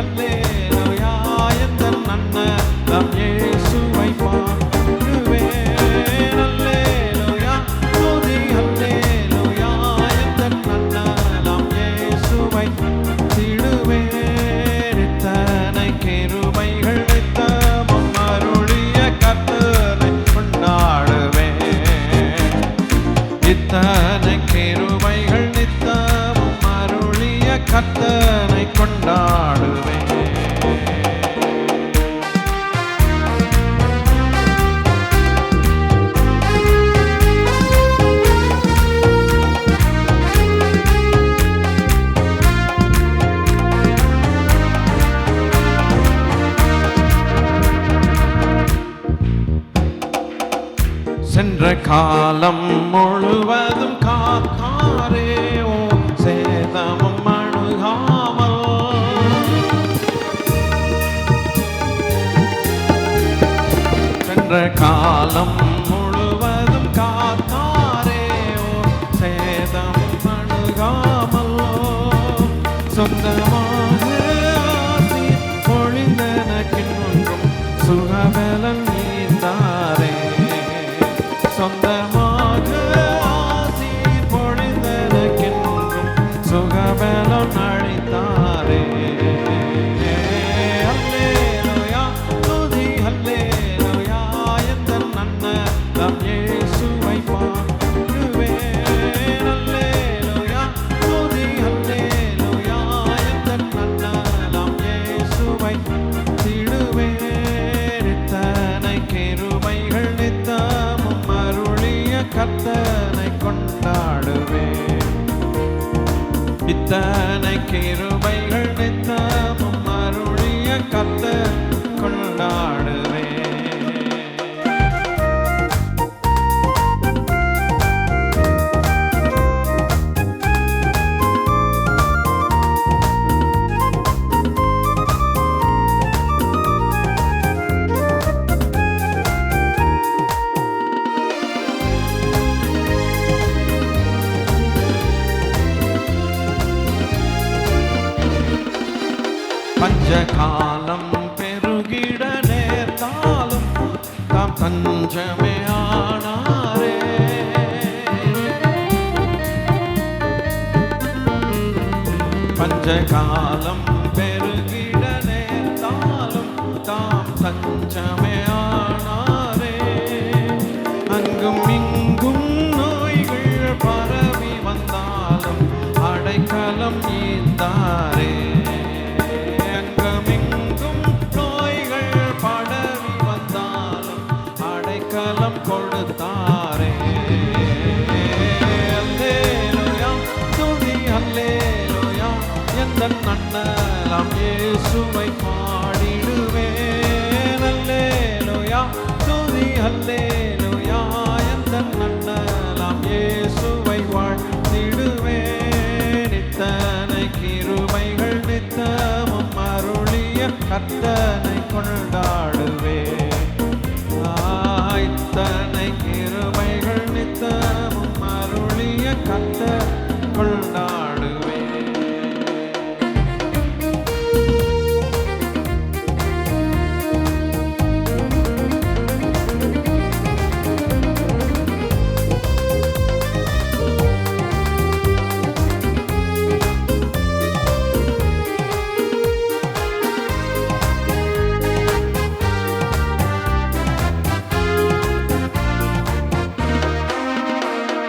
அல்லேலூயா எந்தன் அண்ணலம் இயேசுவை பாடுவேன் அல்லேலூயா துதி அல்லேலூயா எந்தன் அண்ணலம் இயேசுவை திடுவேன் இத்தனை கிருபைகள் நித்தமும் அருளிய கர்த்தரை கொண்டாடுவேன் இத்தனை கிருபைகள் நித்தமும் அருளிய கர்த்தரை கொண்டாடுவேன் சென்ற காலம் முழுவதும் காத்தாரே ஓ சேதமும் அணுகாமல் சென்ற காலம் முழுவதும் காத்தாரே ஓ சேதமும் அணுகாமல் சொந்தமாக ஆசி பொழிந்தனக்கின்றும் சுகபலன் நீந்தாரே சொந்தமாக ஆசீர் பொழிந்தனக்கென்றும் சுகபலம் அளித்தாரே அல்லேலூயா துதி அல்லேலூயா எந்தன் அண்ணலம் இயேசுவை பாடுவேன் அல்லேலூயா துதி அல்லேலூயா எந்தன் அண்ணலம் இயேசுவை திடுவேன் இத்தனை கிருபைகள் நித்தமும் அருளிய கர்த்தனை கொண்டாடுவேன் இத்தனை கிருபைகள் நித்தமும் அருளிய கர்த்தர் கொண்டாடுவேன் பஞ்சகாலம் பெருகிட நேர்ந்தாலும் தாம் தஞ்சமே ஆனாரே பஞ்சகாலம் பெருகிட நேர்ந்தாலும் தாம் தஞ்சமே ஆனாரே அங்கும் இங்கும் நோய்கள் பரவி வந்தாலும் அடைக்கலம் ஈந்தாரே அங்கமெங்கும் நோய்கள் படவி வந்தாலும் அடைக்கலம் கொடுத்தாரே அல்லேலூயா துதி அல்லேலூயா எந்தன் அண்ணலம் இயேசுவை பாடிடுவேன் அல்லேலூயா துதி அல்லேலூயா எந்தன் அண்ணலம் இயேசுவை வாழ்த்திடுவேன் இத்தனை கிருபைகள் நித்தமும் அருளிய கர்த்தனை கொண்டாடுவேன் இத்தனை கிருபைகள் நித்தமும் அருளிய கர்த்தர் கொண்டாடுவேன்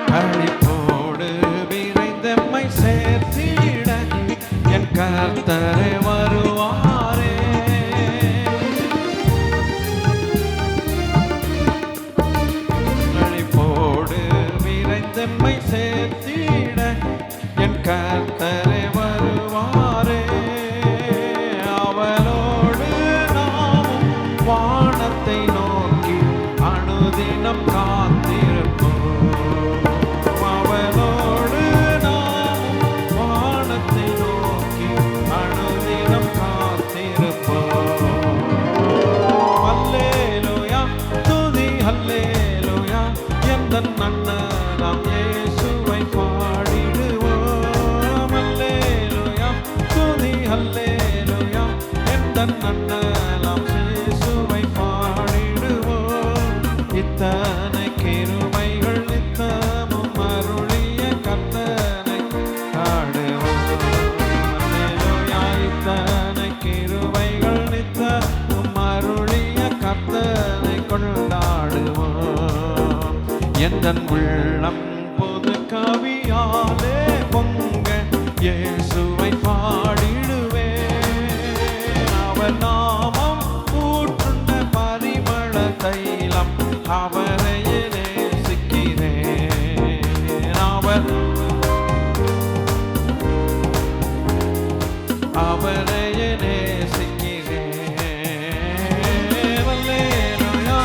களிப்போடு விரைந்தெம்மை சேர்த்திட என் கர்த்தரே வருவாரே களிப்போடு விரைந்தெம்மை சேர்த்திட என் கர்த்தரே வருவாரே அவளோடு நாமும் வானத்தை நோக்கி அனுதினம் காத்திருப்போம் அவளோடு நாமும் வானத்தை நோக்கி அனுதினம் காத்திருப்போம் அல்லேலூயா துதி அல்லேலூயா எந்தன் அண்ணலம் இயேசுவை பாடிடுவோம் அல்லேலூயா எந்தன் உள்ளம் பொது கவியாலே பொங்க இயேசுவை பாடிடுவேன். அவர் நாமம் ஊற்றுண்ட பரிமள தைலம், அவரையே நேசிக்கிறேன். அவரையே நேசிக்கிறேன். அல்லேலூயா.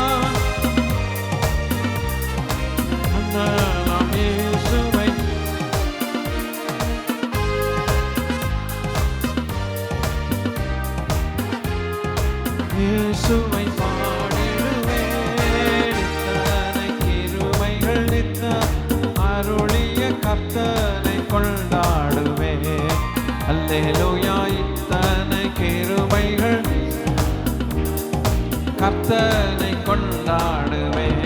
நாம் இயேசுவை இயேசுவை பாடிடுவேன். இத்தனை கிருபைகள் நித்த அருளிய கர்த்தரை கொண்டாடுவேன். அல்லேலூயா. இத்தனை கிருபைகள் கர்த்தரை கொண்டாடுவேன்.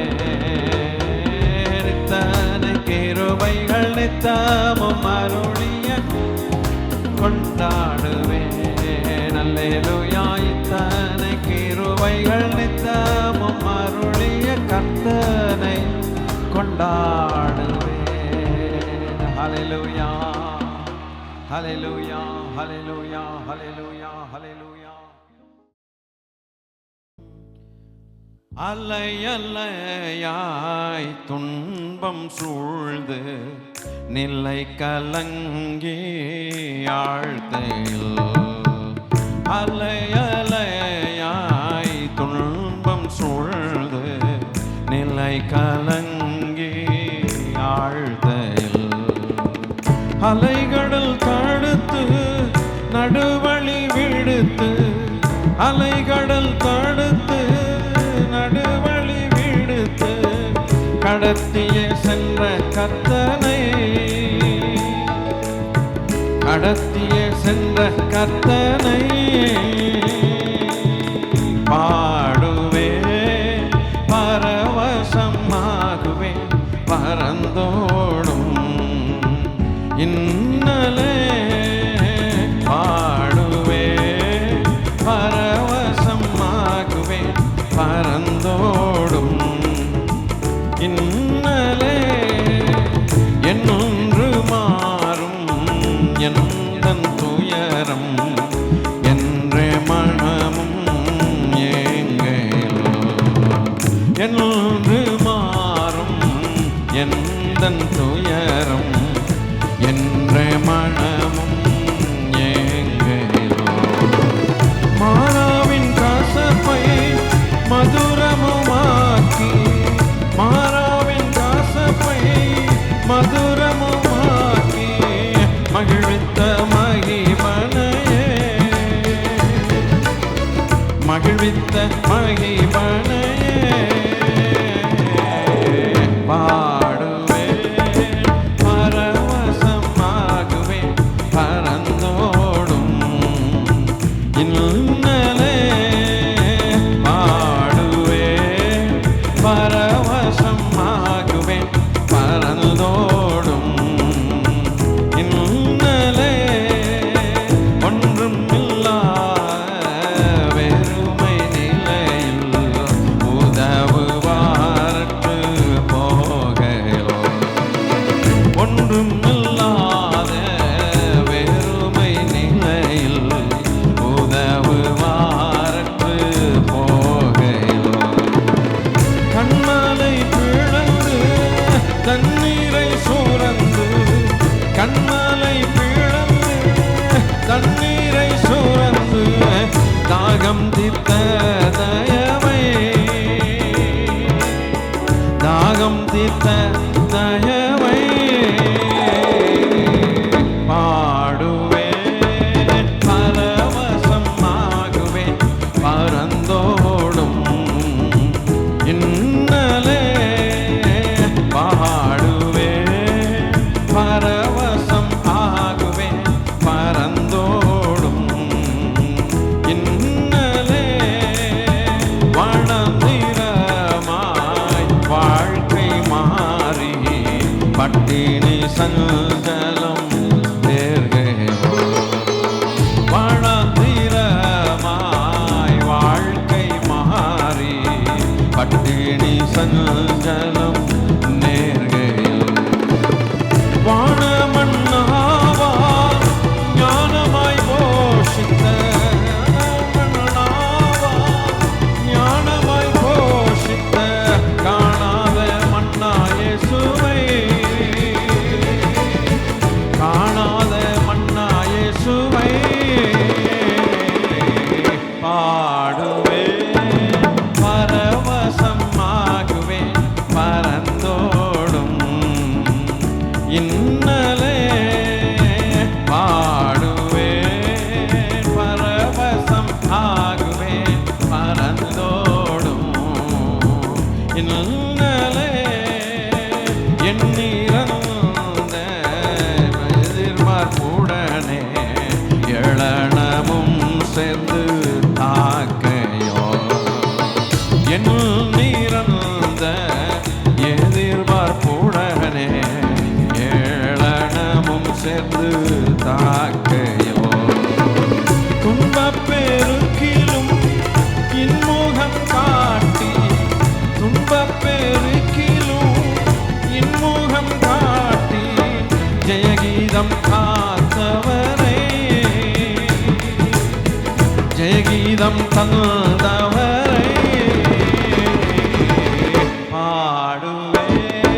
இத்தனை கிருபைகள் நித்தமும் அருளிய கொண்டாடுவேன். அல்லேலூயா. இத்தனை கிருபைகள் நித்தமும் அருளிய கர்த்தரை கொண்டாடுவேன். ஹல்லேலூயா. ஹல்லேலூயா. ஹல்லேலூயா. ஹல்லேலூயா. ஹல்லேலூயா. அலை அலையாய் துன்பம் சூழ்ந்து நிலை கலங்கி ஆழ்த்தையில், அலை அலையாய் துன்பம் சூழ்ந்து நிலை கலங்கி ஆழ்த்தையில், அலைகடல் தடுத்து நடுவழி விடுத்து, அலைகடல் தடுத்து நடுவழி விடுத்து கடத்திய சென்ற கர்த்தனை, கடத்திய சென்ற கர்த்தனை பாடுவேன், பரவசமாகுவேன், பரந்தோடும் இன்னலே பாடுவேன், பரவசமாகுவேன், பரந்தோடும் இன்னலே. என்னொன்று மாறும் எந்தன் துயரம் என்றே மனமும் ஏங்கையிலோ, என்னொன்று மாறும் எந்தன் துயரம் என்றே மனமும் ஏங்கையிலோ. மாறாவின் கசப்பை மதுரமுமாக்கி, மாறாவின் கசப்பை மதுரமுமாக்கி மகிழ்வித்த மகிபனையே, மகிழ்வித்த மகிபனையே பாடுவேன், பரவசமாகுவேன், பரந்தோடும் இன்னலே பாடுவேன், பரவசமாகுவேன், பரந்தோடும் இன்னலே. ஒன்றும் இல்லா வெறுமை நிலையில் தாக்கையோ துன்பப் பெருக்கிலும் இன்முகம் காட்டி துன்பப் பெருக்கிலும் இன்முகம் காட்டி ஜெயகீதம் காத்தவரே ஜெயகீதம் தந்தவரே பாடுவேன்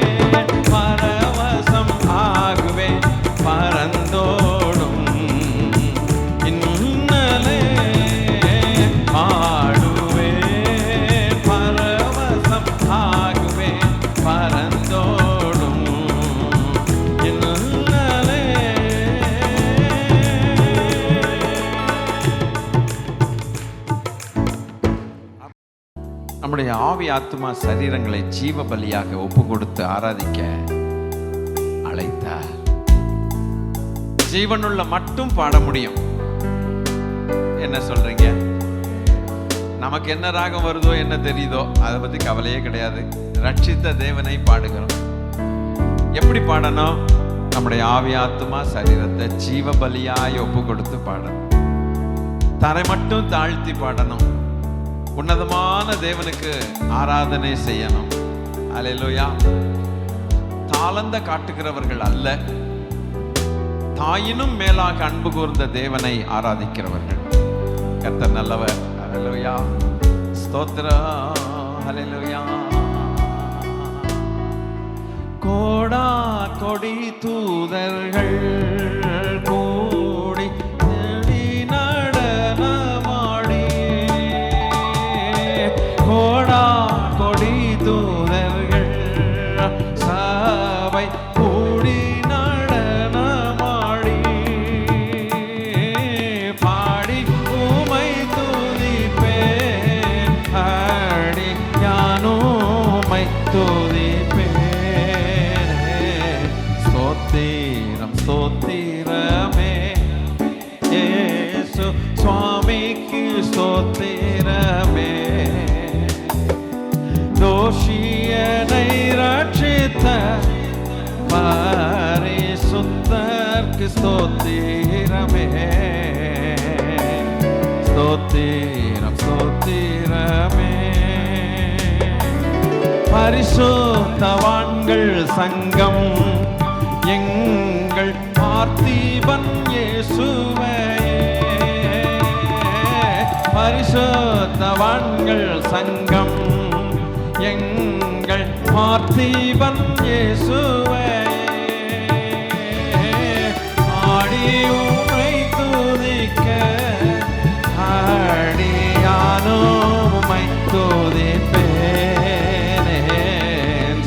பரவசம் ஆகுவேன் பரந்தோடும் இன்னலே பாடுவேன் பரவசம் ஆகுவேன் பரந்தோடும் இன்னலே நம்முடைய ஆவி ஆத்துமா சரீரங்களை ஜீவ பலியாக ஒப்பு கொடுத்து ஆராதிக்க அழைத்தார். ஜீவனுள்ள மட்டும் பாட முடியும். என்ன சொல்றீங்க? நமக்கு என்ன ராகம் வருதோ என்ன தெரியுதோ அதை பத்தி கவலையே கிடையாது. ரட்சித்த தேவனை பாடுகிறோம். எப்படி பாடணும்? நம்முடைய ஆவி ஆத்துமா சரீரத்தை ஜீவ பலியாய் ஒப்பு கொடுத்து பாடணும். தரை மட்டும் தாழ்த்தி பாடணும். உன்னதமான தேவனுக்கு ஆராதனை செய்யணும். அல்லேலூயா. தாளந்த காட்டுகிறவர்கள் அல்ல, தாயினும் மேலாக அன்பு கூர்ந்த தேவனை ஆராதிக்கிறவர்கள். கர்த்தர் நல்லவர். அல்லேலூயா. ஸ்தோத்திரம். அல்லேலூயா. கோடா கொடி தூதர்கள் கூடி நடனமாடி கோடா கொடி தூதர்கள் சபை கூடி நடனமாடி பாடி உமை துதிப்பேன் பாடி யானுமை துதிப்பேன். ஸ்தோத்திரம் ஸ்தோத்திரமே இயேசு சுவாமிக்கு ஸ்தோத்திரமே. தோஷியனை ரட்சித்த பரிசுத்தர்க்கு ஸ்தோத்திரமே. ஸ்தோத்திரம் ஸ்தோத்திரமே. பரிசுத்தவான்கள் சங்கம் எங்கள் பார்த்திபன் இயேசுவே. பரிசுத்தவான்கள் சங்கம் எங்கள் பார்த்திபன் இயேசுவே. ஆடி உம்மை துதிக்க ஆடியானோ உம்மை துதிப்பேனே.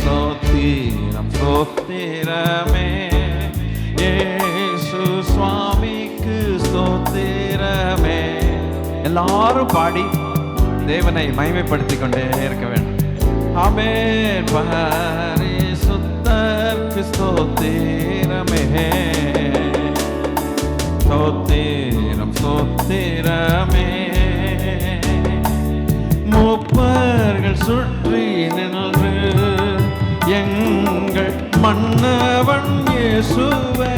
ஸ்தோத்திரம் ஸ்தோத்திரமே இயேசு சுவாமிக்கு ஸ்தோத்திரமே. எல்லாரும் பாடி தேவனை மகிமைப்படுத்திக் கொண்டே இருக்க வேண்டும். ஆமென். பரிசுத்தர்க்கு ஸ்தோத்திரமே. ஸ்தோத்திரம் ஸ்தோத்திரமே. மூப்பர்கள் சுற்றி நின்று எங்கள் மன்னவன் இயேசுவே.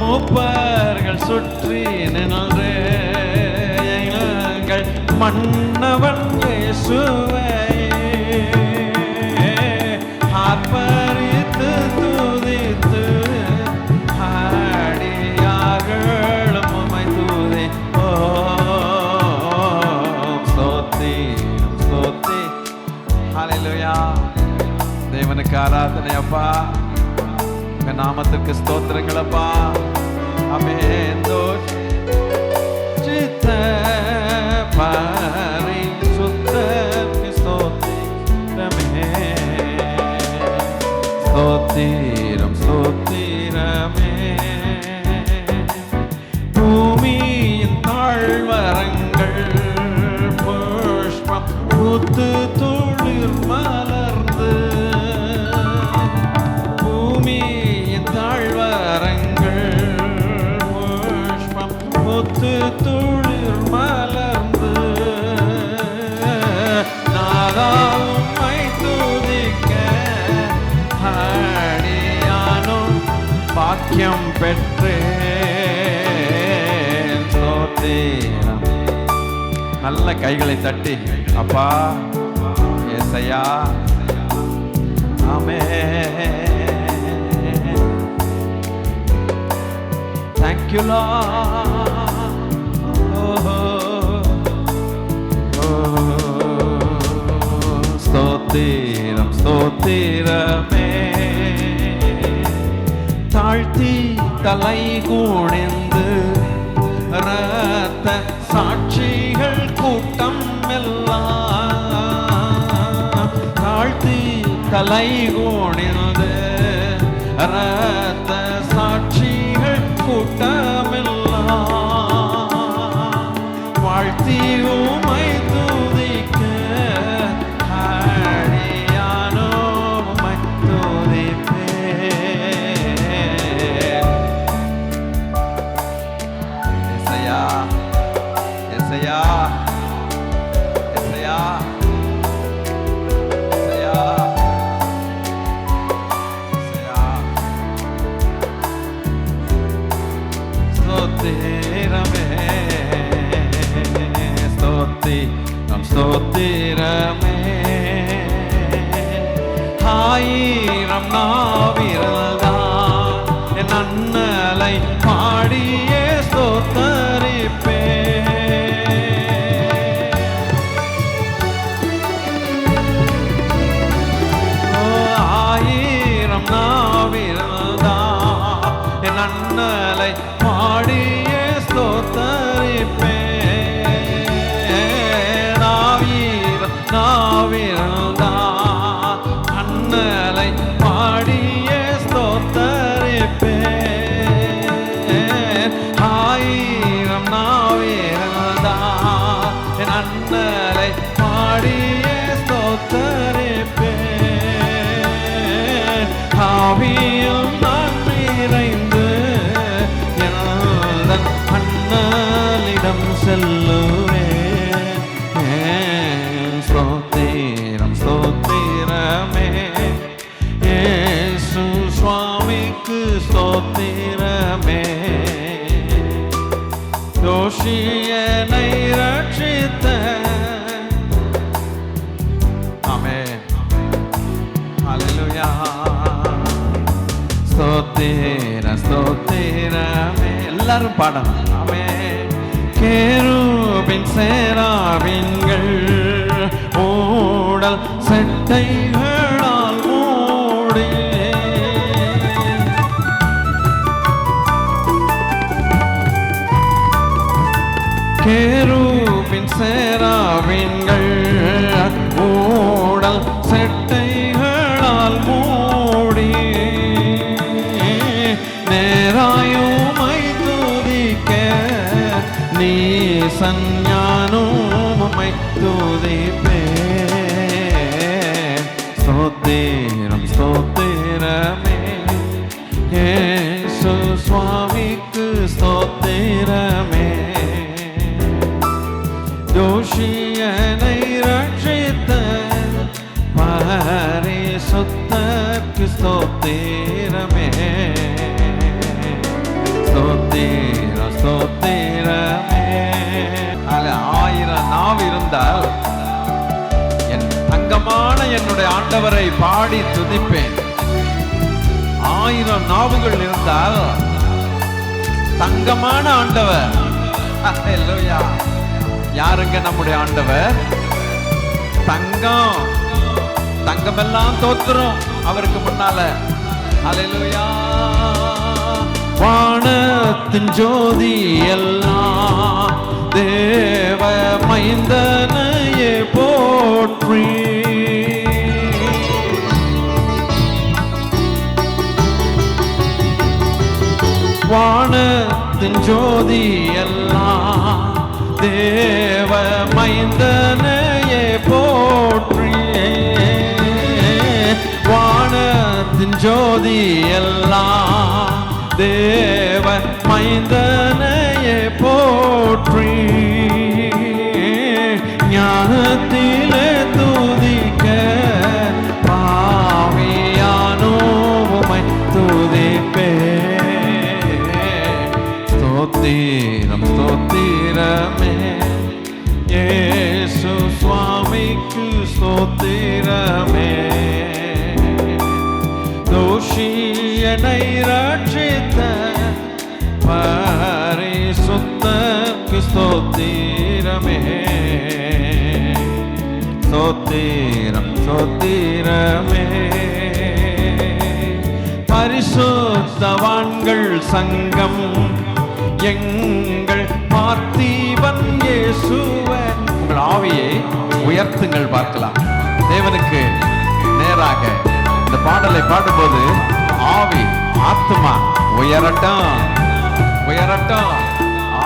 மூப்பர்கள் சுற்றி நின்று எங்கள் மன்னவன் இயேசுவே. ஆர்ப்பரித்து துதித்து ஆடியார்களும் உம்மை துதி. ஓ ஸ்தோத்திரம் ஸ்தோத்தி. ஹல்லேலூயா. தேவனுக்கு ஆராதனை அப்பா. உங்க நாமத்துக்கு ஸ்தோத்திரங்கள் அப்பா. ஆமென். தோஷித்த பரிசுத்தர்க்கு ஸ்தோத்திரமே. ஸ்தோத்திரம் ஸ்தோத்திரமே. பூமியின் தாழ்வரங்கள் புஷ்பம் பூத்து துளிர் மலர்ந்து பூமியின் தாழ்வரங்கள் புஷ்பம் பூத்து துளிர் மலர்ந்து நாதா உம்மை துதிக்க ஆடியானோ பாக்கியம் பெற்றேன். ஸ்தோத்திரம். நல்ல கைகளை தட்டி அப்பா ஏசையா ஆமென். Thank you Lord. ஸ்தோத்திரம் ஸ்தோத்திரமே. தாழ்த்தி தலை குனிந்து இரத்த சாட்சிகள் கூட்டம் எல்லாம் தாழ்த்தி தலை குனிந்து இரத்த சாட்சிகள் கூட்டம் எல்லாம் வாழ்த்தி உம்மை துதிக்க அடியானோ உம்மை துதிப்பேன். ஏசையா ஏசையா ஏசையா ஏசையா ஏசையா. ஸ்தோத்திரமே ஸ்தோத்திரம் ஸ்தோத்திரமே. ஆயிரம் நாவிரல்தான் என் அண்ணலை பாடியே ஸ்தோத்தரிப்பேன். ஆயிரம் நாவிரல்தான் என் அண்ணலை பாடியே ஸ்தோத்தரிப்பேன். நாவிரல்தான் அண்ணலை பாடியே ஸ்தோத்தரிப்பேன். ஆயிரம் நாவிரல்தான் என் அண்ணலை பாடியே ஸ்தோத்தரிப்பேன். ஆவியில் நான் நிறைந்து என் அண்ணலிடம் செல்லுவேன். ஸ்தோத்திரம் ஸ்தோத்திரமே. இயேசு சுவாமிக்கு ஸ்தோத்திரமே. தோஷியனை ரட்சித்த ஆமென் ஹல்லேலூயா. ஸ்தோத்திர ஸ்தோத்திரமே. எல்லாரும் பாடணும். ஆமென். கேருபின் சேராபின்கள் ஊடல் செட்டைகளால் மூடி கேருபின் சேராபின்கள் ஊடல் செட்டைகளால் மூடி நேராயுமை துதிக்க நீ சஞ்ஞானோமை துதிப்பேன். ஸ்தோத்திரம் ஸ்தோத்திரமே. இயேசு சுவாமிக்கு ஸ்தோத்திரமே. தோஷியனை ரட்சித்த பரிசுத்தர்க்கு ஸ்தோத்திரமே. ஸ்தோத்திரம் ஸ்தோத்திரமே. ஆயிரம் நாவு இருந்தால் என் தங்கமான என்னுடைய ஆண்டவரை பாடி துதிப்பேன். ஆயிரம் நாவுகள் இருந்தால் தங்கமான ஆண்டவர். ஹல்லேலூயா. யாருங்க நம்முடைய ஆண்டவர்? தங்கம். தங்கமெல்லாம் தோத்துரும் அவருக்கு முன்னால. ஹல்லேலூயா. வானத்தின் ஜோதி எல்லாம் தேவ மைந்தனையே போற்றி. வானத்தின் ஜோதி எல்லாம் தேவ மைந்தனையே போற்றி. வானத்தின் ஜோதி எல்லாம் தேவ மைந்தனையே போற்றி. ஞானத்திலே துதிக்க பாவியானோ உம்மை துதிப்பேன். என்னை ரட்சித்த பரிசுத்தருக்கு ஸ்தோத்திரமே. ஸ்தோத்திரம் ஸ்தோத்திரமே. பரிசுத்தவான்கள் சங்கம் எங்கள் பார்த்திபன் இயேசுவே. உங்கள் ஆவியை உயர்த்துங்கள் பார்க்கலாம். தேவனுக்கு நேராக இந்த பாடலை பாடும்போது ஆவி ஆத்மா உயரட்டும் உயரட்டும்.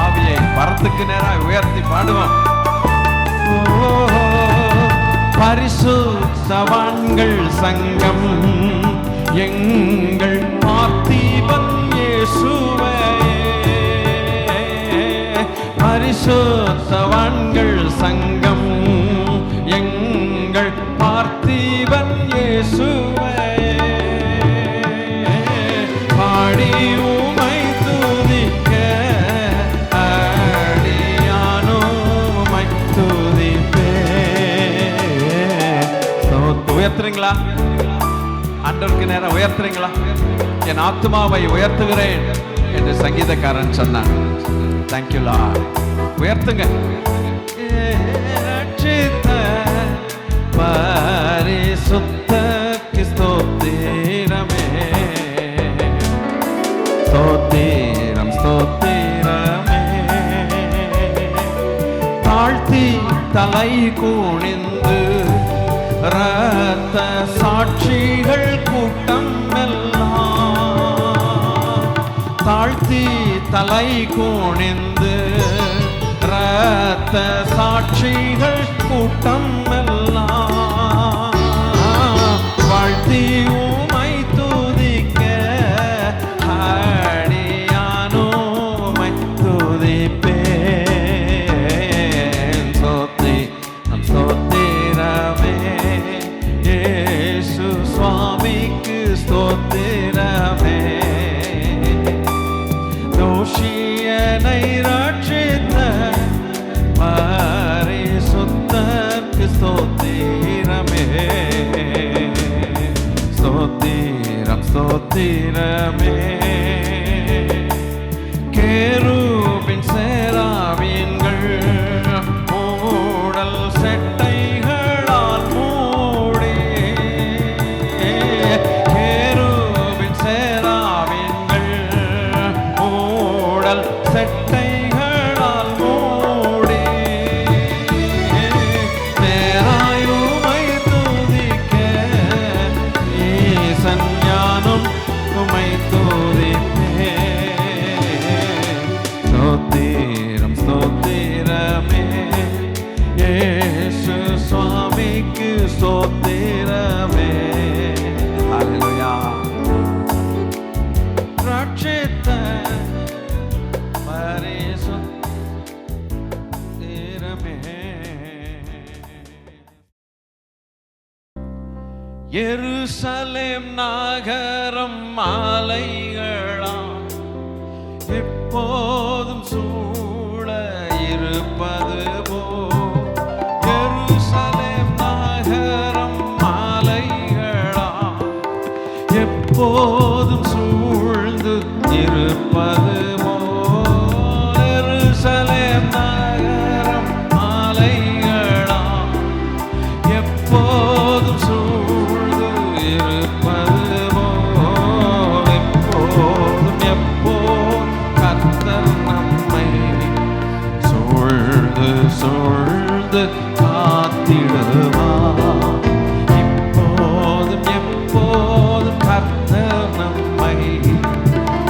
ஆவியை பரத்துக்கு நேராக உயர்த்தி பாடுவோம். பரிசுத்தவான்கள் சங்கம் எங்கள் பார்த்திபன் இயேசுவே. பரிசுத்தவான்கள் சங்கம் எங்கள் பார்த்திபன் இயேசுவே. பாடி உமை துதிக்க அடியானுமை துதிப்பே. உயர்த்துறீங்களா? ஆண்டவருக்கு நேரம் உயர்த்துறீங்களா? என் ஆத்மாவை உயர்த்துகிறேன் என்று சங்கீதக்காரன் சொன்னான். Thank you Lord. உயர்த்துங்க. பரிசுத்தருக்கு ஸ்தோத்திரமே. ஸ்தோத்திரம் ஸ்தோத்திரமே. தாழ்த்தி தலை குனிந்து இரத்த சாட்சிகள் கூட்டம் எல்லாம். தாழ்த்தி தலை குனிந்து இரத்த சாட்சிகள் கூட்டம் எல்லாம் வாழ்த்தி உமை துதிக்க அடியானுமை துதிப்பேன். ஸ்தோத்திரம் ஸ்தோத்திரமே. இயேசு சுவாமிக்கு ஸ்தோத்திரமே. தோஷியனை ரட்சித்த பரிசுத்தருக்கு ஸ்தோத்திரமே. ஸ்தோத்திரம் ஸ்தோத்திரமே. கேருபின் சேராபீன்கள் மூடல் செட்டைகளால் மூடி. கேருபின் சேராபீன்கள் மூடல் செட்டைகளால் மூடி. நேராயுமை துதிக்க ஈசன் ஞானம் உமை துதிப்பே. ஸ்தோத்திரம் ஸ்தோத்திரமே. இயேசு சுவாமிக்கு ஸ்தோத்திரமே. ஹல்லேலூயா. ரட்சித்த பரிசுத்தமே. எருசலேம் நகரம் மாலைகளாம் எப்போதும் சூழ இருப்பது போ. எருசலேம் நகரம் மாலைகளாம் எப்போதும் சூழ்ந்து இருப்பது போ. எருசலேம் நகரம் மாலைகளாம் எப்போதும் சூழ்ந்து இருப்பது போ. எப்போதும் எப்போ கர்த்தர் நம்மை சூழ்ந்து சூழ்ந்து காத்திடுவார். இப்போதும் எப்போதும் கர்த்தர் நம்மை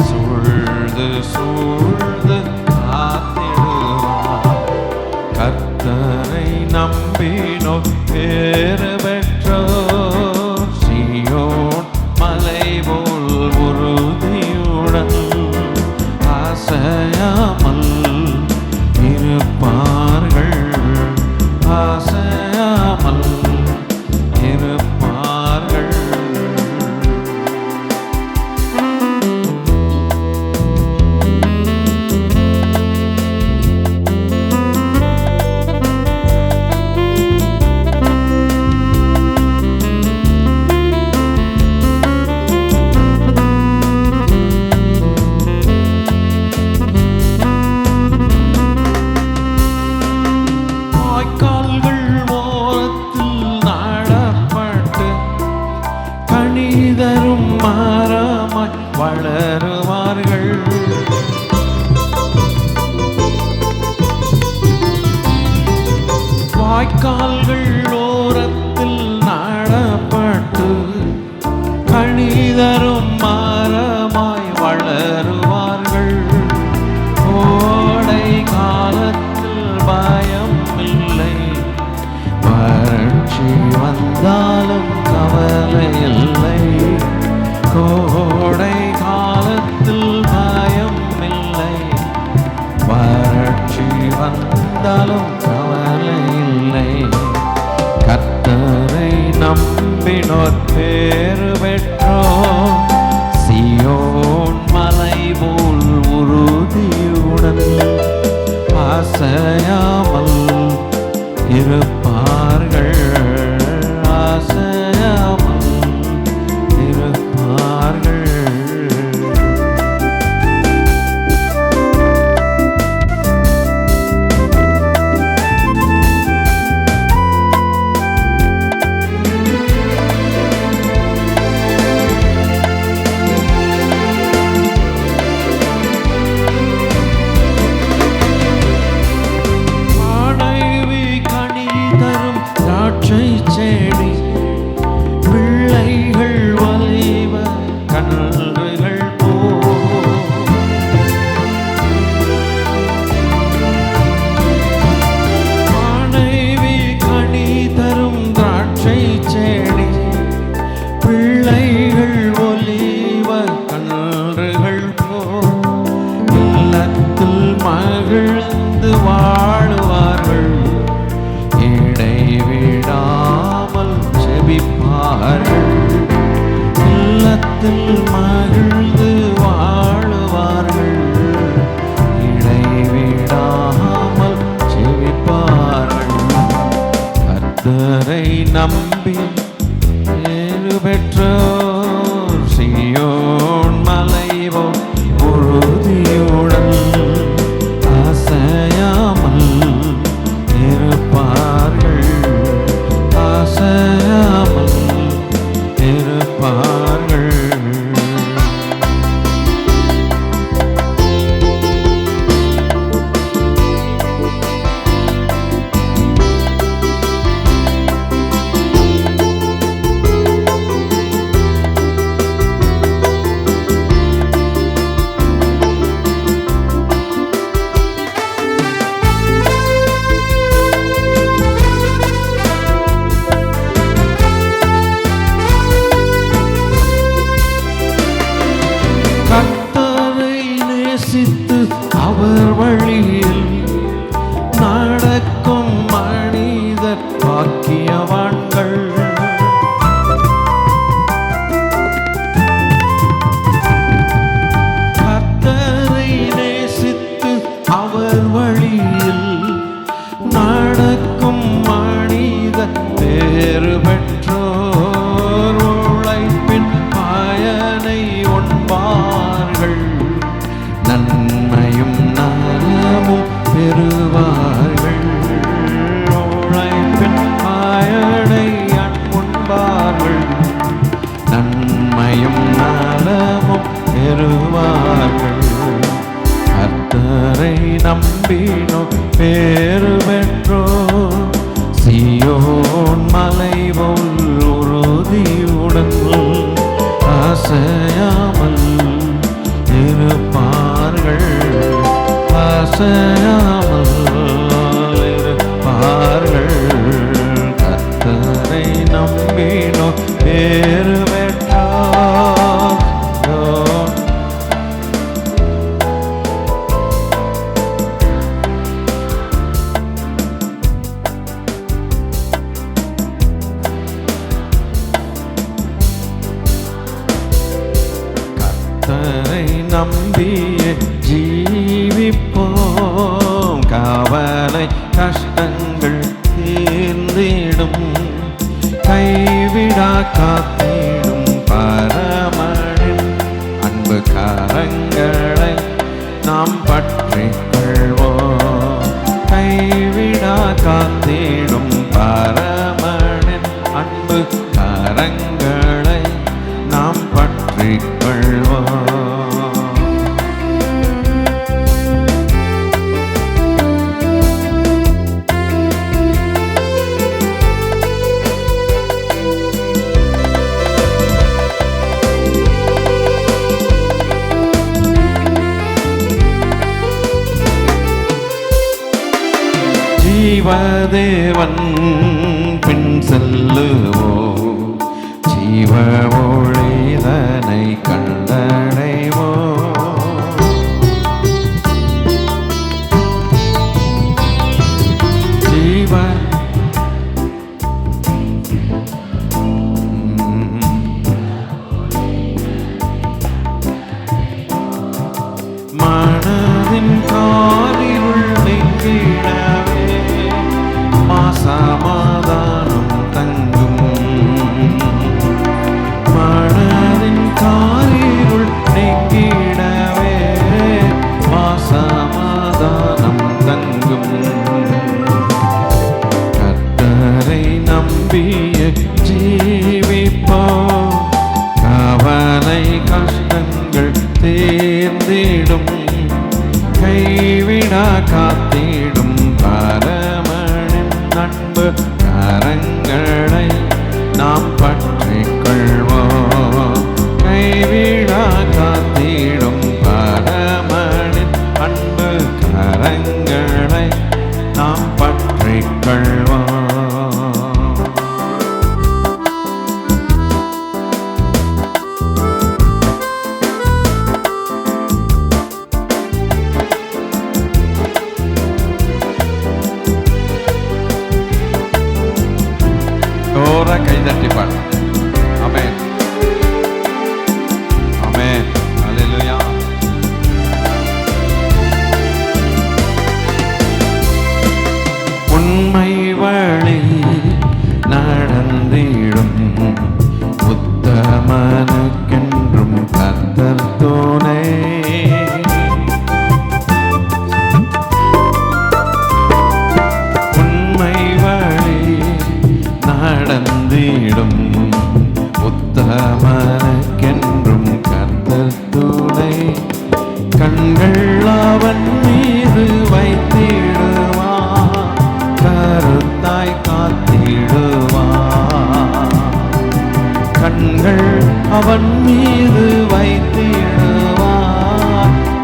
சூழ்ந்து சூழ்ந்து காத்திடுவார். கர்த்தரை நம்பினோர் பேறு பெற்றோர் சீயோன் மலை போல் உறுதியுடன் அசையாமல் இருப்பார்கள். அசையாமல் இருப்பார்கள். அசையாமல் இருப்பார்கள், அசையாமல் இருப்பார்கள். செடி பிள்ளைகள் வலிவ கன்றுகள் போ, மனைவி கனி தரும் திராட்சை செடி பிள்ளைகள் ஒலிவ கன்றுகள் போ, இல்லத்தில் மகிழ்ந்து வாழுவார்கள், இடைவிடாமல் செபிப்பார்கள், இல்லத்தில் மகிழ்ந்து வாழுவார்கள், இடைவிடாமல் செபிப்பார்கள். கர்த்தரை நம்பி பேறு பெற்றோர் சீயோன் மலைவோ உறுதியுடன் அசையாமல் இருப்பார்கள், அசையாமல் இருப்பார்கள். கர்த்தரை நேசித்து அவர் வழியில் நடக்கும் மனிதர் பாக்கியவான்கள். கர்த்தரை நேசித்து அவர் வழியில் நடக்கும் மனிதர் பேறு பெற்றோர், உழைப்பின் பயனை உண்பார்கள், நன்மையும் நலமும் பெறுவார்கள், உழைப்பின் பயனை உண்பார்கள், நன்மையும் நலமும் பெறுவார்கள். கர்த்தரை நம்பினோ பேறு பெற்றோர் சீயோன் மலைபோல் உறுதியுடன் அசையாமல் இருப்பார்கள், அசையாமல் இருப்பார்கள். கர்த்தரை நம்பினோ பேறு பெற்றோர். கர்த்தரை நம்பியே ஜீவிப்போம், கவலை கஷ்டங்கள் தீர்ந்திடும், கைவிடா காத்திடும் பரமனின் அன்பு கரங்களை நாம் பற்றிக் கொள்வோம், கைவிடா காத்திடும் பரமனின் அன்பு கரங்களை நாம் பற்றிக் கொள்வோம். ஜீவதேவன் பின் செல்லுவோ, ஜீவ ஒளிதனை கண்டடைவோ, ஜீவ மனதின் காலிருள் நீங்கிட சமாதானம் தங்கும். மனதின் காரிருள் நீங்கிடவே சமாதானம் தங்கும். கர்த்தரை நம்பிய ஜீவிப்போம், கவலை கஷ்டங்கள் தீர்ந்திடும். கைவிடா காத்திடும் பரமனின் அன்பு கரங்களை நாம் பற்றிக் கொள்வோம். கைவிடா காத்திடும் பரமனின் அன்பு கரங்களை நாம் பற்றிக் கொள்வோம். கைதட்டி பாடு. ஆமென், ஆமென், அல்லேலூயா. உண்மை வழி நடந்திடும் உத்தமனுக்கென்றும் கர்த்தர் துணை. உண்மை வழி நடந்திடும் உத்தமனுக்கென்றும் கர்த்தர் துணை. கண்கள் அவன் மீது வைத்திடுவார், கருத்தாய் காத்திடுவார். கண்கள் அவன் மீது வைத்திடுவார்,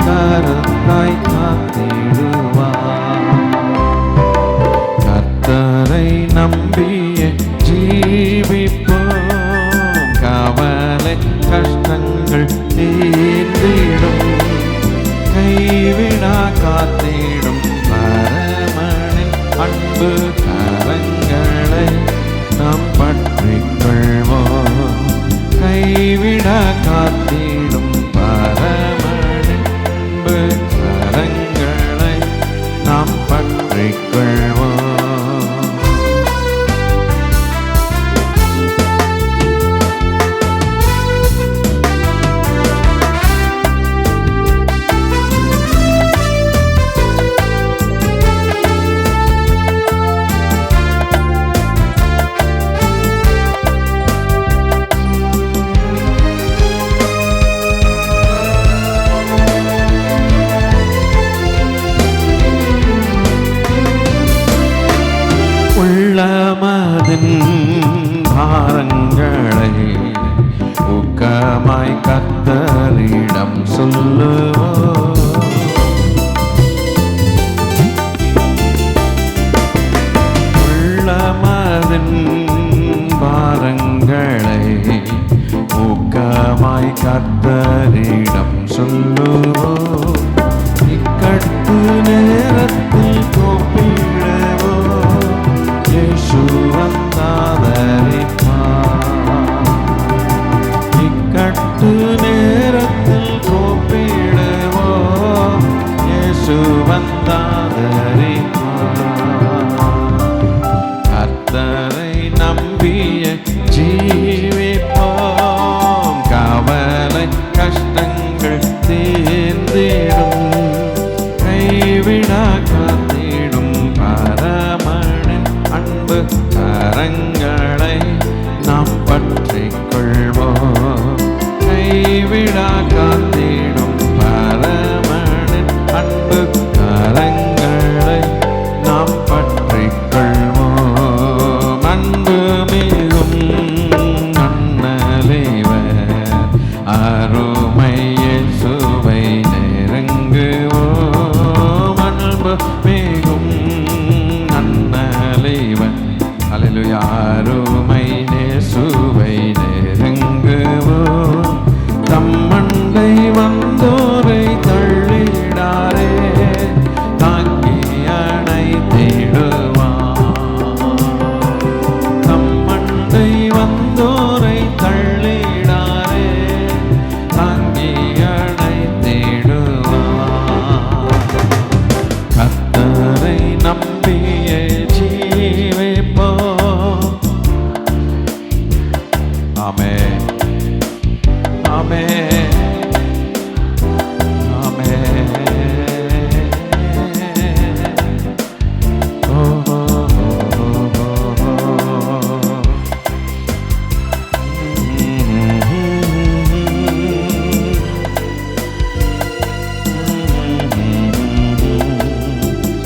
கருத்தாய் காத்திடுவார். கர்த்தரை நம்பிய ஜீவிப்போம், கவலை கஷ்டங்கள் தீர்ந்திடும். கைவிடா காத்திடும் பரமனின் அன்பு கரங்களை நாம் பற்றிக் கொள்வோம். கைவிடா காத்திடும் பரமனின் அன்பு கரங்களை நாம் பற்றிக் கொள்வோம். உள்ளமதின் பாரங்களை ஊக்கமாய் கர்த்தரிடம் சொல்லுவோம். உள்ளமதின் பாரங்களை ஊக்கமாய் கர்த்தரிடம் சொல்லுவோம். இக்கட்டு நேரத்தில் கூப்பிடுவோம், இயேசு வந்தாதரிப்பார். இக்கட்டு நேரத்தில் கூப்பிடுவோம், இயேசு வந்தாதரிப்பார். கர்த்தரை நம்பிய ஜீவிப்போம், கவலை கஷ்டங்கள் தீர்ந்திடும். கைவிடா காத்திடும் பரமனின் அன்பு கரங்களை நாம் பற்றிக் கொள்வோம். கைவிடா காத்திடும் பரமனின் அன்பு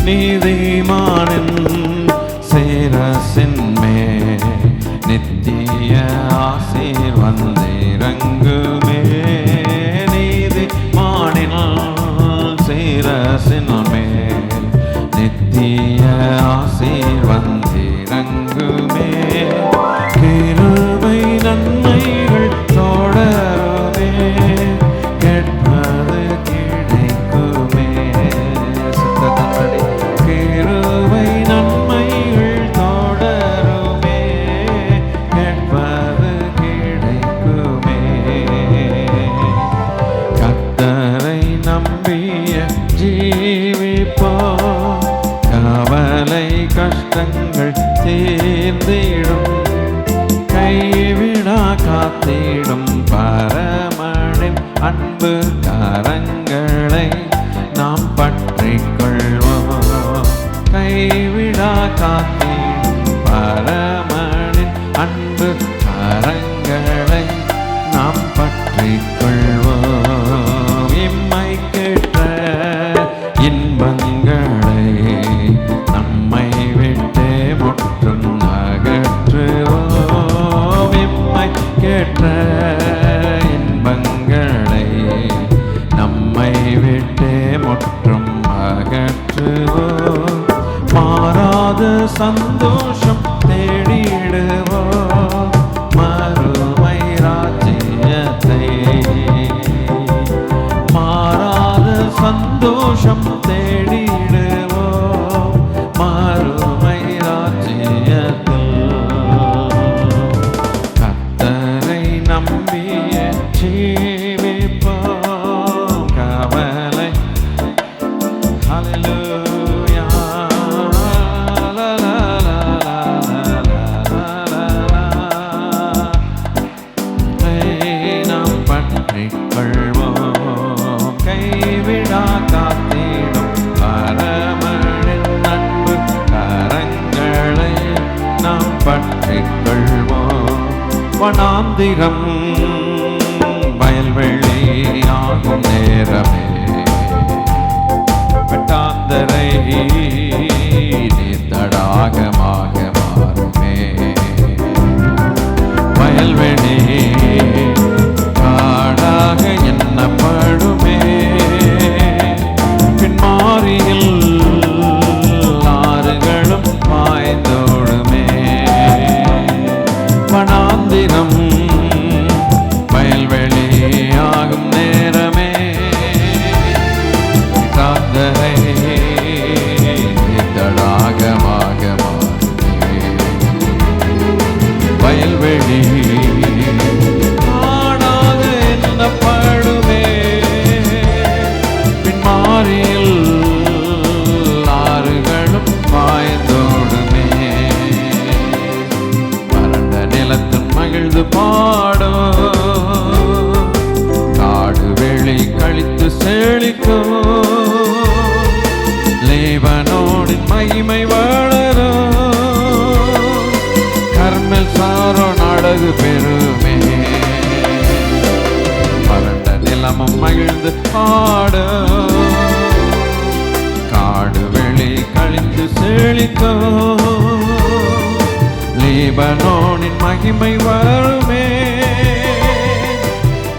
நீதிமானின் சிரசின் மேல் நித்திய ஆசீர் வந்திறங்குமே. நீதிமானின் சிரசின் மேல் நித்திய ஆசீர் வந்திறங்குமே. கிருபை நன்மைகள் தொடருமே, கேட்பது கிடைக்குமே. சுத்தத்தடி கிருபை நன்மைகள் தொடருமே, கேட்பது கிடைக்குமே. கர்த்தரை நம்பிய ஜீவிப்போம், கவலை கஷ்டங்கள் தீர்ந்திடும். கைவிடா காத்திடும் பரமனின் அன்பு கரங்களை நாம் பற்றிக் கொள்வோம். கைவிடா காத்திடும் பரமனின் அன்பு கரங்களை நாம் பற்றிக் கொள்வோம். இம்மை கேட்ட இன்பங்களை நம்மை விட்டே முற்றும் அகற்றுவோம். இம்மை கேட்ட இன்பங்களை நம்மை விட்டே முற்றும் அகற்றுவோம். மாறாத சந்தோஷம் தேடிடுவோம், மறுமை ராஜ்யத்தை. மாறாத சந்தோஷம் தேடிடுவோம், மறுமை ராஜ்யத்தில். கர்த்தரை நம்பிய ஜீவிப்போம், கவலை ஹல்லேலூயா லா லா லா லா லா லா லா. நாம் பற்றிக் கொள்வோம், கைவிடா காத்திடும் பரமனின் அன்பு கரங்களை நாம் பற்றிக் கொள்வோம். வனாந்திரம் வயல்வெளியாகும் நேரமே, வெட்டாந்தரை நீர்த்தடாகமாக மாறுமே. வயல்வெளி காடாக எண்ணப்படுமே, பின்மாரியில் ஆறுகளும் பாய்ந்தோடுமே. வனாந்திரம் வயல்வெளியாகும் நேரமே, காந்தரை தடாகமாக மாறுமே. வயல்வெளி காடாக எண்ணப்படுமே, பின்மாரியில் ஆறுகளும் பாய்ந்தோடுமே. வறண்ட நிலத்தின் மகிழ்ந்து பாடோ, காடு வெளி கழித்து செழிக்கும். லேபனோனின் மகிமை வளரும், கர்மெல் சாரோன் அழகு பெருமே. வறண்ட நிலமும் மகிழ்ந்து பாடும், காடு வெளி கழித்து செழிக்கும். லீபனோனின் மகிமை வருமே,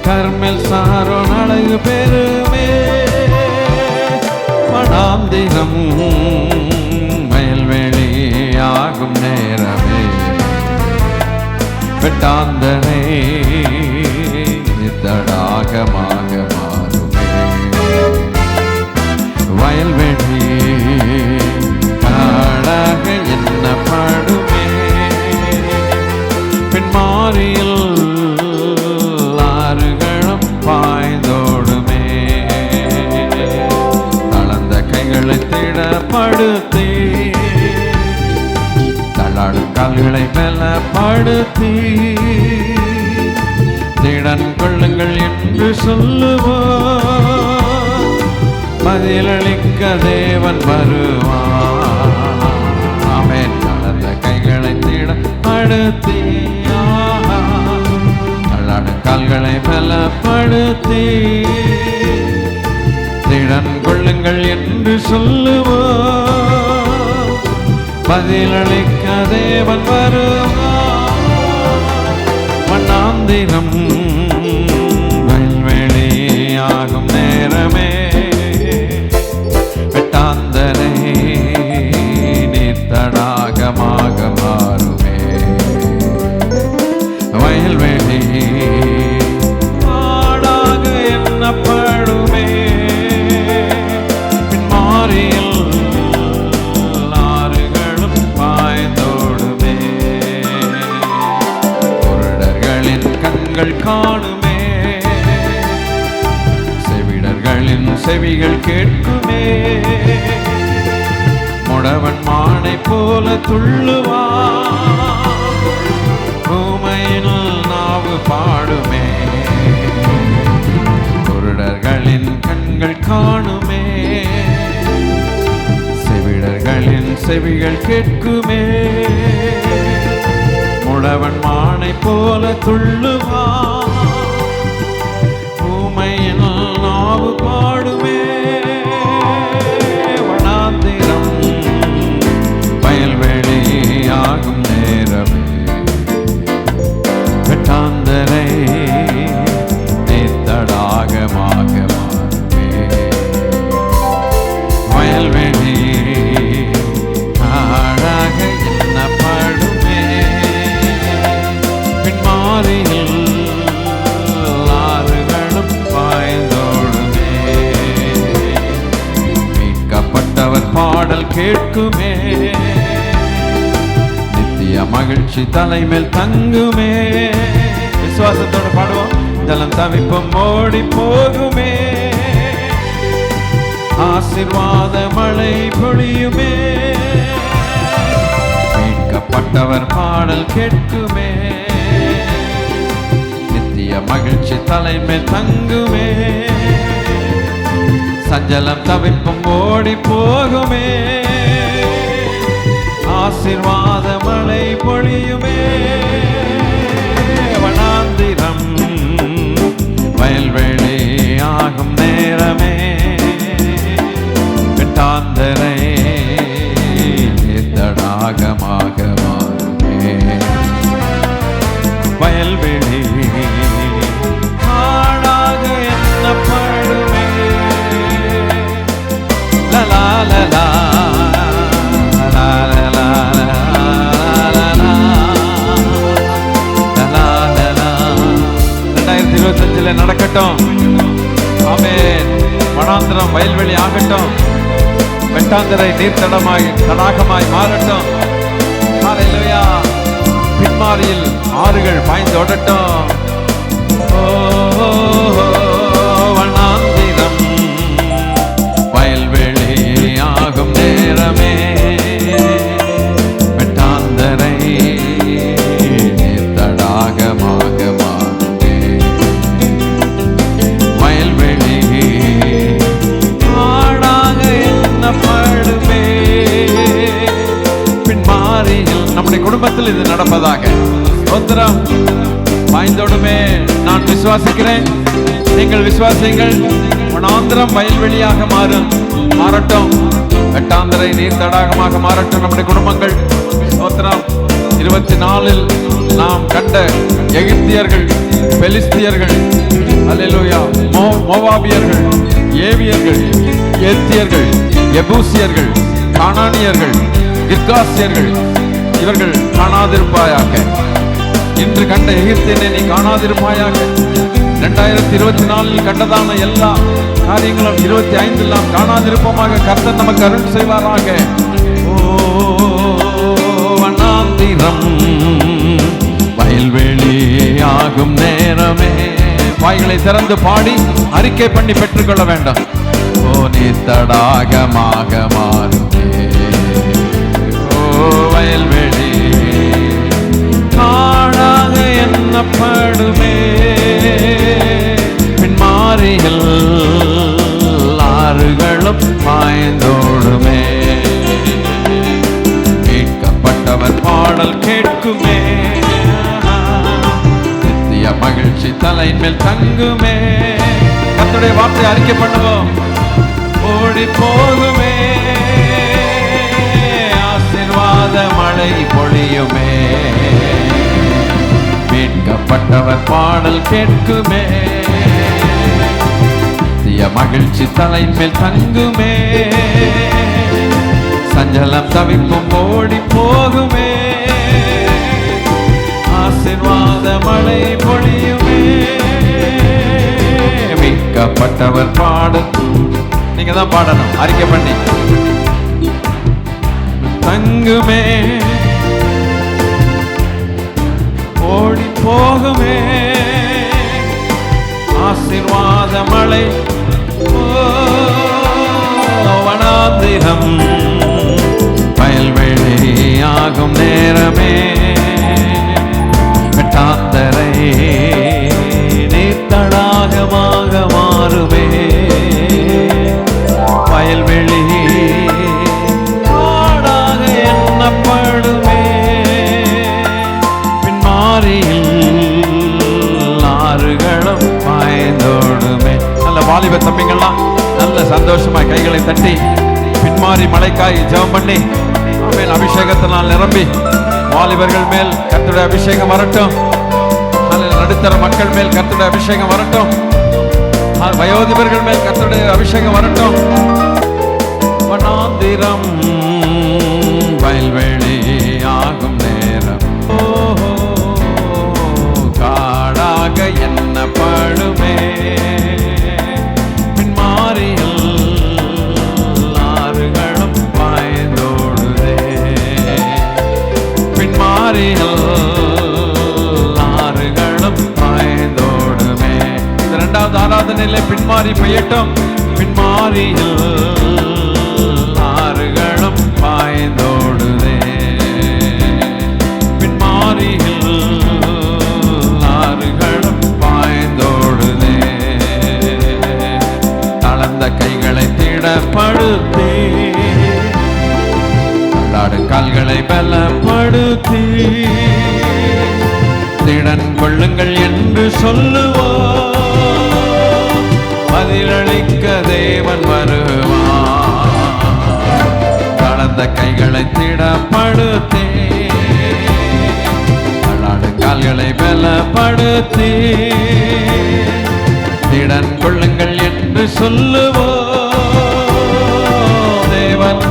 கர்மெல் சாரோன் அழகு பெருமே. வனாந்திரம் வயல்வெளியாகும் நேரமே, வெட்டாந்தரை தடாகமாக மாறுமே. வயல்வெளி காடாக எண்ணப்படுமே, பின்மாரியில் ஆறுகளும் பாய்ந்தோடுமே. தளர்ந்த கைகளை திடப்படுத்தி, தள்ளாடும் கால்களை பலப்படுத்தி, திடன் கொள்ளுங்கள் என்று சொல்லுவோம். பதிலளிக்க தேவன் வருவார். ஆமென். தளர்ந்த கைகளை திடப்படுத்தி, தள்ளாடும் கால்களை பலப்படுத்தி, திடன் கொள்ளுங்கள் என்று சொல்லுவோம். பதிலளிக்க தேவன் வருவார். வண்ணாந்திரம் வயல்வெளியாகும் நேரமே வெட்டாந்தரை நீர்த்தடாகமாக மாறுமே. வயல்வெளி ஆடாக எண்ணப்படுமே. பின்மாரியில் ஆறுகளும் பாய்ந்தோடுமே. குருடர்களின் கண்கள் காணுமே. செவிடர்களின் செவிகள் கேட்குமே. முடவன் மானை போல துள்ளுவான். பூமையில் நாவு பாடுமே. குருடர்களின் கண்கள் காணுமே. செவிடர்களின் செவிகள் கேட்குமே. முடவன் மானை போல துள்ளுவான். பூமையில் நாவு பாடுமே. வனாந்திரம் வயல்வெளியாகும் நேரமே வெட்டாந்தரை நீர்த்தடாகமாக மாறுமே. வயல்வெளி ஆடாக எண்ணப்படுமே. பின்மாரியில் ஆறுகளும் பாய்ந்தோடுமே. மீட்கப்பட்டவர் பாடல் கேட்குமே. நித்திய மகிழ்ச்சி தலைமேல் தங்குமே. விசுவாசத்தோட பாடுவோம். ஜலம் தவிப்பும் ஓடி போகுமே. ஆசீர்வாத மழை பொழியுமே. மீட்கப்பட்டவர் பாடல் கேட்குமே. நித்திய மகிழ்ச்சி தலைமேல் தங்குமே. சஞ்சலம் தவிப்பும் ஓடி போகுமே. ஆசீர்வாத மழை பொழியுமே. வனாந்திரம் வயல்வெளி ஆகும் நேரமே வெட்டாந்தரை நீர்த்தடாகமாக மாறுமே. வயல்வெளி காடாக எண்ணப்படுமே. லலா லலா 2025 நடக்கட்டும். ஆமென். வனாந்திரம் வயல்வெளி ஆகட்டும். வெட்டாந்தரை நீர்த்தடமாய் தடாகமாய் மாறட்டும். ஹல்லேலூயா. பின்மாரியில் ஆறுகள் பாய்ந்தோடட்டும். வனாந்திரம் வயல்வெளி ஆகும் நேரமே வெட்டாந்தரை நீர்த்தடாகமாக மாறுமே. வயல்வெளி ஆடாக எண்ணப்படுமே. பின்மாரியில் நம்முடைய குடும்பத்தில் இது நடப்பதாக. ஸ்தோத்திரம். பாய்ந்தோடுமே. நான் விசுவாசிக்கிறேன். நீங்கள் விசுவாசிங்கள். வனாந்திரம் வயல்வெளியாக மாறட்டும். வெட்டாந்தரை நீர் தடாகமாக மாறட்டும் நம்முடைய குடும்பங்கள். ஸ்தோத்திரம். 24 நாம் கண்ட எகிப்தியர்கள், பெலிஸ்தியர்கள், அல்லேலூயா, மோவாபியர்கள், ஏவியர்கள், ஏத்தியர்கள், எபூசியர்கள், கானானியர்கள், கிர்காசியர்கள், இவர்கள் காணாதிருப்பாயாக. இன்று கண்ட எகிப்தியனை நீ காணாதிருப்பாயாக. 2024 கண்டதான எல்லா காரியங்களும் 25 நாம் காணாதிருப்பமாக. கர்த்தர் நமக்கு அருள் செய்வாராக. வனாந்திரம் வயல்வெளி ஆகும் நேரமே. வாய்களை திறந்து பாடி அறிக்கை பண்ணி பெற்றுக்கொள்ள வேண்டும். ஓ நீர் தடாகமாக மாறுமே. ஓ வயல்வெளி காடாக எண்ணப்படுமே. பின்மாரிகள் ஆறுகளும் பாய்ந்தோடுமே. மீட்கப்பட்டவர் பாடல் கேட்குமே. நித்திய மகிழ்ச்சி தலைமேல் தங்குமே. கர்த்தருடைய வார்த்தை அறிக்கை பண்ணுவோம். ஓடி போகுமே, ஆசீர்வாத மழை பொழியுமே, மீட்கப்பட்டவர் பாடல் கேட்குமே, மகிழ்ச்சி தலைமேல் தங்குமே, சஞ்சலம் தவிப்பும் ஓடி போகுமே, ஆசீர்வாத மழை பொழியுமே, மீட்கப்பட்டவர் பாடல். நீங்க தான் பாடணும், அறிக்கை பண்ணி. தங்குமே, ஓடி போகுமே, ஆசீர்வாத மழை. வனாந்திரம் வயல்வெளியாகும் நேரமே, வெட்டாந்தரை நீர்த்தடாகமாக மாறுமே, வயல்வெளி காடாக எண்ணப்படுமே, பின்மாரியில் ஆறுகளும் பாய்ந்தோடுமே. நல்ல வாலிப தம்பிங்கள்லாம் நல்ல சந்தோஷமா கைகளை தட்டி பின்மாறி மழைக்காய் ஜெபம் பண்ணி ஆமென். அபிஷேகத்தினால் நிரம்பி வாலிபர்கள் மேல் கர்த்தருடைய அபிஷேகம் வரட்டும். நடுத்தர மக்கள் மேல் கர்த்தருடைய அபிஷேகம் வரட்டும். வயோதிபர்கள் மேல் கர்த்தருடைய அபிஷேகம் வரட்டும். வனாந்திரம் வயல்வெளி ஆகும் நேரம், காடாக எண்ணப்படுமே, பின்மாரியில் ஆறுகளும் பாய்ந்தோடுதே, பின்மாரியில் ஆறுகளும் பாய்ந்தோடுமே. இந்த இரண்டாவது ஆராதனையிலே பின்மாறி பெய்யட்டும். பின்மாரியில் ஆறுகளும் பாய்ந்தோடுதே, பின்மாரியில் ஆறுகளும் பாய்ந்தோடுதே, தளர்ந்த கைகளை திடப்படுத்தி தள்ளாடும் கால்களை பலப்படுத்தி திடன் கொள்ளுங்கள் என்று சொல்லுவோம். பதிலளிக்க தேவன் வருவார். தளர்ந்த கைகளை திடப்படுத்தி தள்ளாடும் கால்களை பலப்படுத்தி திடன் கொள்ளுங்கள் என்று சொல்லுவோம். தேவன்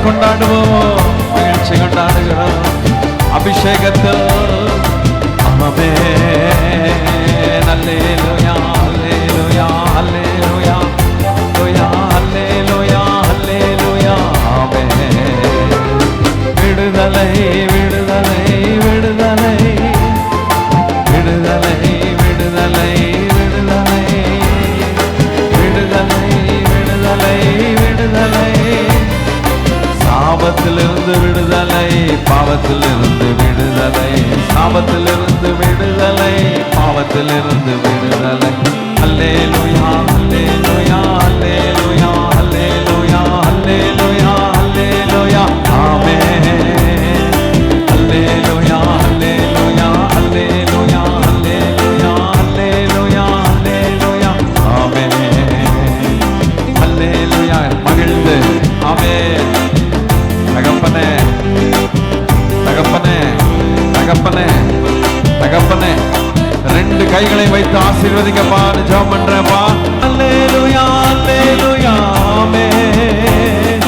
கொண்டாடுவோம், மகிழ்ச்சி கொண்டாடுகிறோம் அபிஷேகத்தில். ஆமென். அல்லேலூயா அல்லேலூயா அல்லேலூயா அல்லேலூயா அல்லேலூயா. ஆமென். விடுதலை விடுதலை விடுதலை விடுதலை விடுதலை விடுதலை விடுதலை விடுதலை விடுதலை. சாபத்திலிருந்து விடுதலை, பாவத்திலிருந்து விடுதலை, சாபத்திலிருந்து விடுதலை, பாவத்திலிருந்து விடுதலை. அல்லேலூயா அல்லேலூயா அல்லேலூயா அல்லேலூயா அல்லேலூயா அல்லேலூயா. ஆமென். அல்லேலூயா அல்லேலூயா அல்லேலூயா அல்லேலூயா அல்லேலூயா அல்லேலூயா ஆசீர்வதிக்கப்பா ஜெபம் பண்றேன்ப்பா. அல்லேலூயா அல்லேலூயா ஆமென்.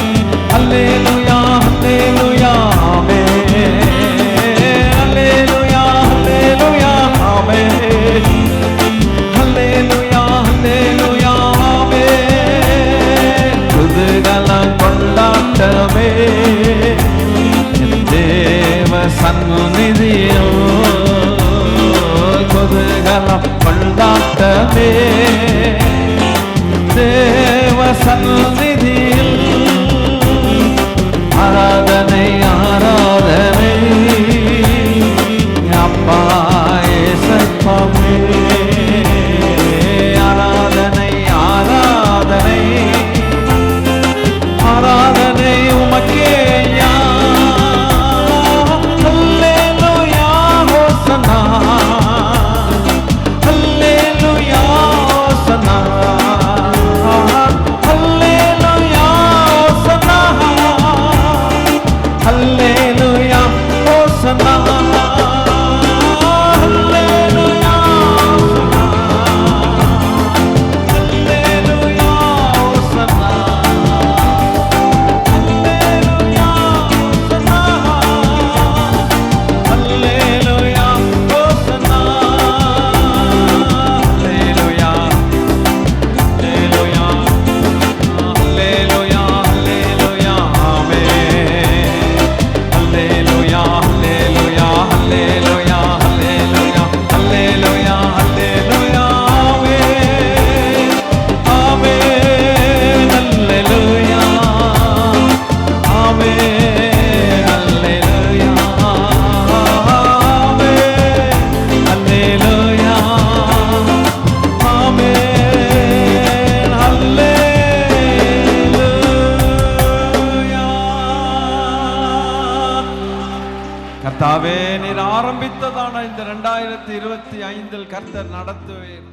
அல்லேலூயா அல்லேலூயா ஆமென். அல்லேலூயா அல்லேலூயா ஆமென். அல்லேலூயா அல்லேலூயா ஆமென். குதூகலம் கொண்டாட்டமே தேவ சந்நிதியில் குதூகலம் கொண்டாட்டமே தேவ சந்நிதியில் ஆராதனை ஆராதனை அப்பா இயேசுவே ஆராதனை ஆராதனை ஆராதனை உமக்கே யா. அல்லேலூயா ஹோசன்னா அல்லேலூயா ஹோசன்னா அல்லேலூயா ஹோசன்னா அல்லேலூயா ஹோசன்னா அல்லேலூயா ஹோசன்னா அல்லேலூயா ஹோசன்னா கர்த்தாவே, நீர் ஆரம்பித்ததான இந்த 2025 கர்த்தர் நடத்துவீர்.